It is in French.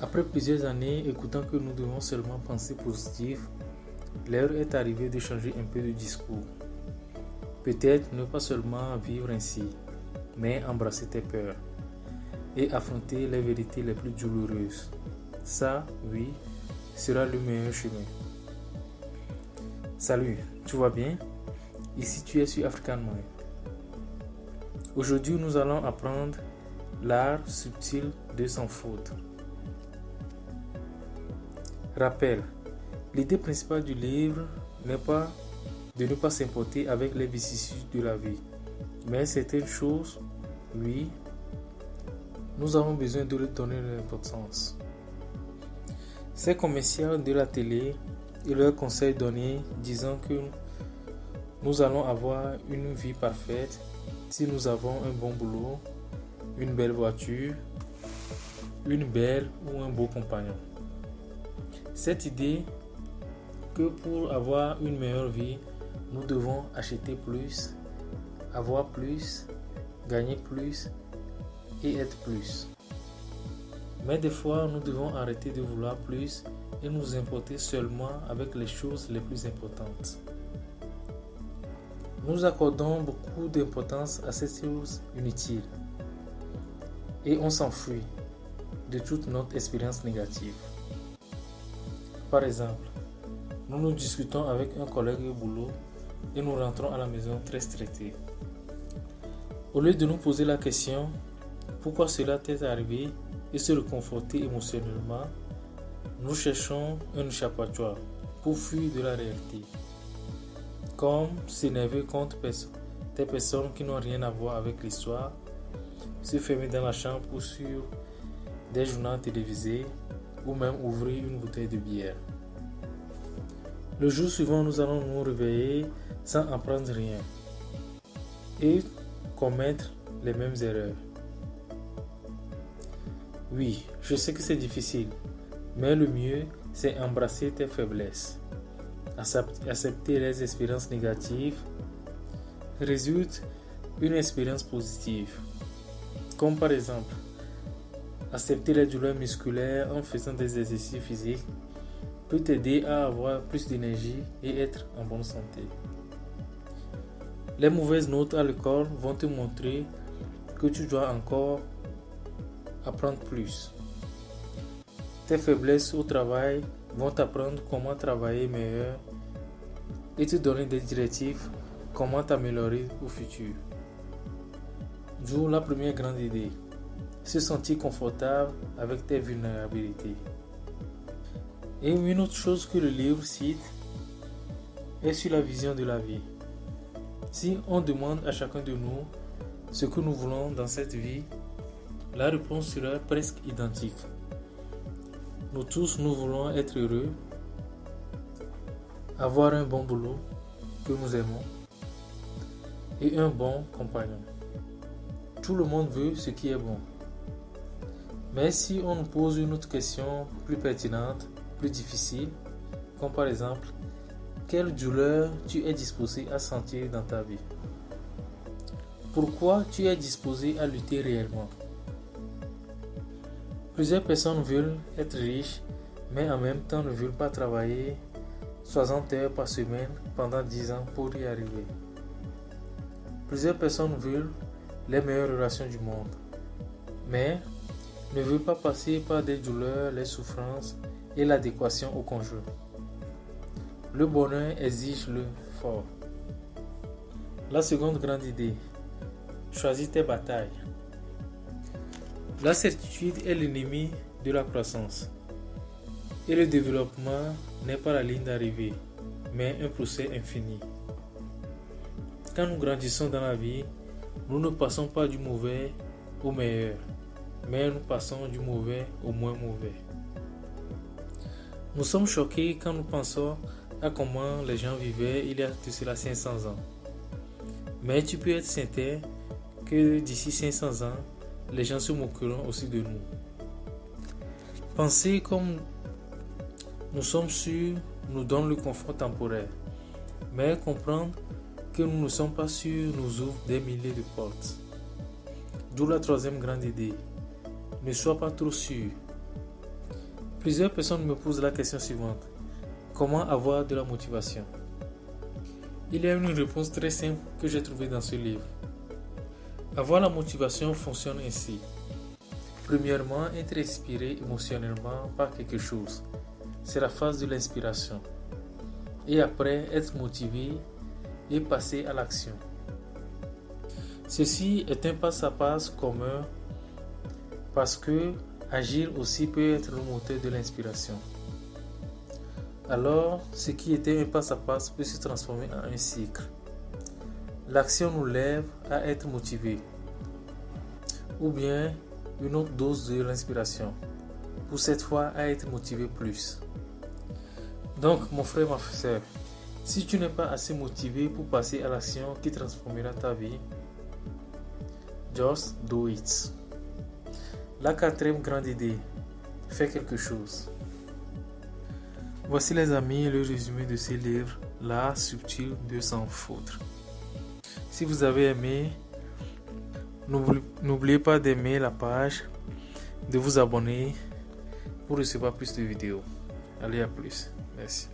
Après plusieurs années écoutant que nous devons seulement penser positif, l'heure est arrivée de changer un peu de discours. Peut-être ne pas seulement vivre ainsi, mais embrasser tes peurs et affronter les vérités les plus douloureuses. Ça, oui, sera le meilleur chemin. Salut, tu vas bien? Ici tu es sur African Mind. Aujourd'hui nous allons apprendre l'art subtil de sans faute. Rappel, l'idée principale du livre n'est pas de ne pas s'importer avec les vicissitudes de la vie. Mais certaines choses, oui, nous avons besoin de leur donner l'importance. Ces commerciaux de la télé et leurs conseils donnés disant que nous allons avoir une vie parfaite si nous avons un bon boulot, une belle voiture, une belle ou un beau compagnon. Cette idée que pour avoir une meilleure vie, nous devons acheter plus, avoir plus, gagner plus et être plus. Mais des fois, nous devons arrêter de vouloir plus et nous importer seulement avec les choses les plus importantes. Nous accordons beaucoup d'importance à ces choses inutiles et on s'enfuit de toute notre expérience négative. Par exemple, nous discutons avec un collègue au boulot et nous rentrons à la maison très stressés. Au lieu de nous poser la question pourquoi cela t'est arrivé et se réconforter émotionnellement, nous cherchons un échappatoire pour fuir de la réalité. Comme s'énerver contre des personnes qui n'ont rien à voir avec l'histoire, se fermer dans la chambre ou sur des journaux télévisés ou même ouvrir une bouteille de bière. Le jour suivant, nous allons nous réveiller sans apprendre rien et commettre les mêmes erreurs. Oui, je sais que c'est difficile, mais le mieux, c'est embrasser tes faiblesses. Accepter les expériences négatives résulte une expérience positive. Comme par exemple, accepter les douleurs musculaires en faisant des exercices physiques peut t'aider à avoir plus d'énergie et être en bonne santé. Les mauvaises notes à l'école vont te montrer que tu dois encore apprendre plus. Tes faiblesses au travail vont t'apprendre comment travailler meilleur et te donner des directives comment t'améliorer au futur. D'où la première grande idée, se sentir confortable avec tes vulnérabilités. Et une autre chose que le livre cite est sur la vision de la vie. Si on demande à chacun de nous ce que nous voulons dans cette vie, la réponse sera presque identique. Nous tous, nous voulons être heureux, avoir un bon boulot que nous aimons et un bon compagnon. Tout le monde veut ce qui est bon. Mais si on nous pose une autre question plus pertinente, plus difficile, comme par exemple, quelle douleur tu es disposé à sentir dans ta vie? Pourquoi tu es disposé à lutter réellement? Plusieurs personnes veulent être riches, mais en même temps ne veulent pas travailler 60 heures par semaine pendant 10 ans pour y arriver. Plusieurs personnes veulent les meilleures relations du monde, mais ne veulent pas passer par des douleurs, les souffrances et l'adéquation au conjoint. Le bonheur exige le fort. La seconde grande idée, choisis tes batailles. La certitude est l'ennemi de la croissance. Et le développement n'est pas la ligne d'arrivée, mais un procès infini. Quand nous grandissons dans la vie, nous ne passons pas du mauvais au meilleur, mais nous passons du mauvais au moins mauvais. Nous sommes choqués quand nous pensons à comment les gens vivaient il y a de cela 500 ans. Mais tu peux être certain que d'ici 500 ans, les gens se moqueront aussi de nous. Penser comme nous sommes sûrs nous donne le confort temporaire, mais comprendre que nous ne sommes pas sûrs nous ouvre des milliers de portes. D'où la troisième grande idée, ne sois pas trop sûr. Plusieurs personnes me posent la question suivante. Comment avoir de la motivation? Il y a une réponse très simple que j'ai trouvée dans ce livre. Avoir la motivation fonctionne ainsi. Premièrement, être inspiré émotionnellement par quelque chose. C'est la phase de l'inspiration. Et après, être motivé et passer à l'action. Ceci est un pas à pas commun parce que agir aussi peut être le moteur de l'inspiration. Alors, ce qui était un pas à pas peut se transformer en un cycle. L'action nous lève à être motivé. Ou bien une autre dose de l'inspiration. Pour cette fois à être motivé plus. Donc, mon frère, ma soeur, si tu n'es pas assez motivé pour passer à l'action qui transformera ta vie, just do it. La quatrième grande idée, fais quelque chose. Voici les amis le résumé de ce livre, L'art subtil de s'en foutre. Si vous avez aimé, n'oubliez pas d'aimer la page, de vous abonner pour recevoir plus de vidéos. Allez, à plus. Merci.